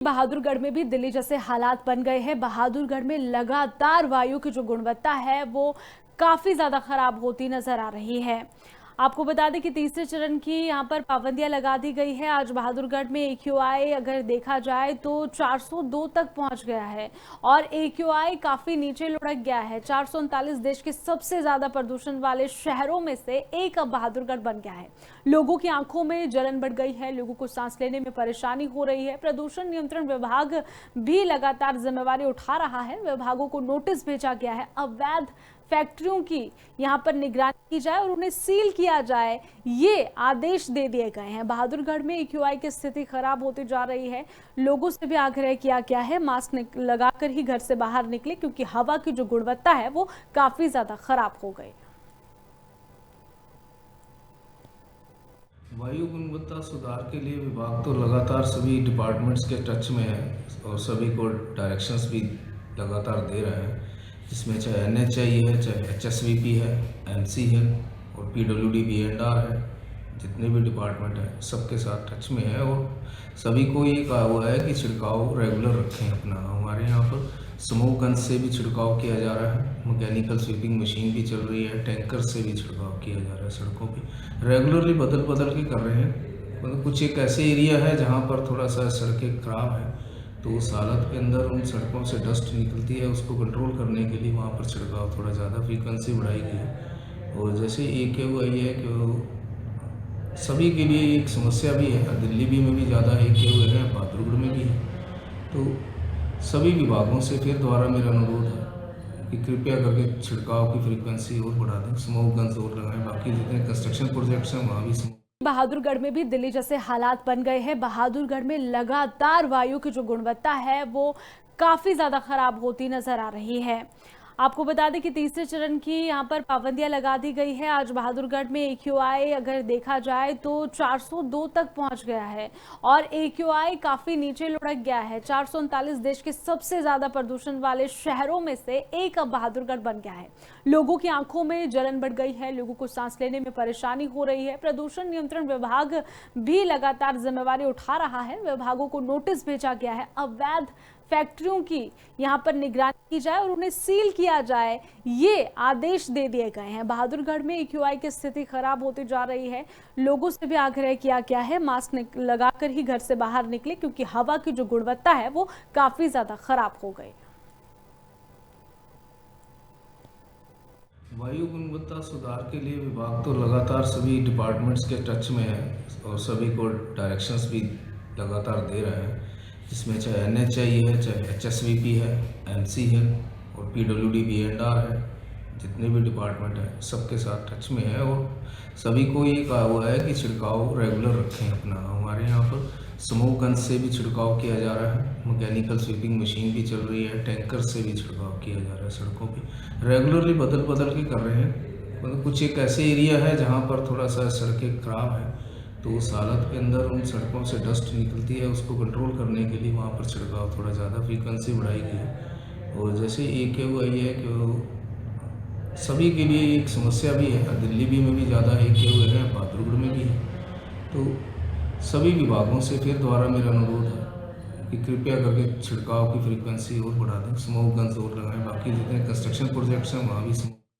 बहादुरगढ़ में भी दिल्ली जैसे हालात बन गए हैं। बहादुरगढ़ में लगातार वायु की जो गुणवत्ता है वो काफी ज्यादा खराब होती नजर आ रही है। आपको बता दें कि तीसरे चरण की यहां पर पाबंदियां लगा दी गई है। आज बहादुरगढ़ में AQI अगर देखा जाए तो 402 तक पहुंच गया है और AQI काफी नीचे लुढ़क गया है। 439 देश के सबसे ज्यादा प्रदूषण वाले शहरों में से एक अब बहादुरगढ़ बन गया है। लोगों की आंखों में जलन बढ़ गई है, लोगों को सांस लेने में परेशानी हो रही है। प्रदूषण नियंत्रण विभाग भी लगातार जिम्मेवारी उठा रहा है। विभागों को नोटिस भेजा गया है। अवैध फैक्ट्रियों की यहां पर निगरानी की जाए और उन्हें सील किया जाए, ये आदेश दे दिए गए हैं। बहादुरगढ़ में AQI की स्थिति खराब होती जा रही है। लोगों से भी आग्रह किया गया है मास्क लगाकर ही घर से बाहर निकले, क्योंकि हवा की जो गुणवत्ता है वो काफी ज्यादा खराब हो गई। वायु गुणवत्ता सुधार के लिए विभाग तो लगातार सभी डिपार्टमेंट्स के टच में है और सभी को डायरेक्शंस भी लगातार दे रहे हैं। इसमें चाहे NHI है, चाहे HSVP है, MC है और PWD B&R है, जितने भी डिपार्टमेंट हैं सबके साथ टच में है और सभी को ये कहा हुआ है कि छिड़काव रेगुलर रखें अपना। हमारे यहाँ पर स्मोक गन से भी छिड़काव किया जा रहा है, मैकेनिकल स्वीपिंग मशीन भी चल रही है, टैंकर से भी छिड़काव किया जा रहा है। सड़कों पे रेगुलरली बदल बदल के कर रहे हैं। मतलब कुछ एक ऐसे एरिया है जहाँ पर थोड़ा सा सड़कें खराब है, तो उस हालत के अंदर उन सड़कों से डस्ट निकलती है, उसको कंट्रोल करने के लिए वहाँ पर छिड़काव थोड़ा ज़्यादा फ्रीक्वेंसी बढ़ाई गई है। और जैसे AQI है कि सभी के लिए एक समस्या भी है, दिल्ली में भी ज़्यादा AQI है, बहादुरगढ़ में भी है। तो सभी विभागों से फिर दोबारा मेरा अनुरोध है कि कृपया करके छिड़काव की फ्रीक्वेंसी और बढ़ा दें, स्मोक गन्स और लगाएं। बाकी जितने कंस्ट्रक्शन प्रोजेक्ट्स हैं वहाँ भी बहादुरगढ़ में भी दिल्ली जैसे हालात बन गए हैं। बहादुरगढ़ में लगातार वायु की जो गुणवत्ता है वो काफी ज्यादा खराब होती नजर आ रही है। आपको बता दें कि तीसरे चरण की यहां पर पाबंदियां लगा दी गई है। आज बहादुरगढ़ में AQI अगर देखा जाए तो 402 तक पहुंच गया है और AQI काफी नीचे लुढ़क गया है। 439 देश के सबसे ज्यादा प्रदूषण वाले शहरों में से एक अब बहादुरगढ़ बन गया है। लोगों की आंखों में जलन बढ़ गई है, लोगों को सांस लेने में परेशानी हो रही है। प्रदूषण नियंत्रण विभाग भी लगातार जिम्मेवारी उठा रहा है। विभागों को नोटिस भेजा गया है। अवैध फैक्ट्रियों की यहां पर निगरानी की जाए और उन्हें सील किया जाए, ये आदेश दे दिए गए हैं। बहादुरगढ़ में AQI की स्थिति खराब होती जा रही है। लोगों से भी आग्रह किया गया है मास्क लगाकर ही घर से बाहर निकले, क्योंकि हवा की जो गुणवत्ता है वो काफी ज्यादा खराब हो गई। वायु गुणवत्ता सुधार के लिए विभाग तो लगातार सभी डिपार्टमेंट्स के टच में है और सभी को डायरेक्शंस भी लगातार दे रहे हैं। इसमें चाहे NHI है, चाहे HSVP है, MC है और PWD B&R है, जितने भी डिपार्टमेंट हैं सबके साथ टच में है और सभी को ये कहा हुआ है कि छिड़काव रेगुलर रखें अपना। हमारे यहाँ पर स्मोक गन से भी छिड़काव किया जा रहा है, मैकेनिकल स्वीपिंग मशीन भी चल रही है, टैंकर से भी छिड़काव किया जा रहा है। सड़कों पे रेगुलरली बदल बदल के कर रहे हैं। मतलब कुछ एक ऐसे एरिया है जहाँ पर थोड़ा सा सड़कें खराब है, तो उस हालत के अंदर उन सड़कों से डस्ट निकलती है, उसको कंट्रोल करने के लिए वहाँ पर छिड़काव थोड़ा ज़्यादा फ्रीक्वेंसी बढ़ाई गई है। और जैसे AQI है कि सभी के लिए एक समस्या भी है, दिल्ली में भी ज़्यादा AQI है, बहादुरगढ़ में भी है। तो सभी विभागों से फिर दोबारा मेरा अनुरोध है कि कृपया करके छिड़काव की फ्रीक्वेंसी और बढ़ा दें, स्मोक गन्स और लगाएं। बाकी जितने कंस्ट्रक्शन प्रोजेक्ट्स हैं वहाँ भी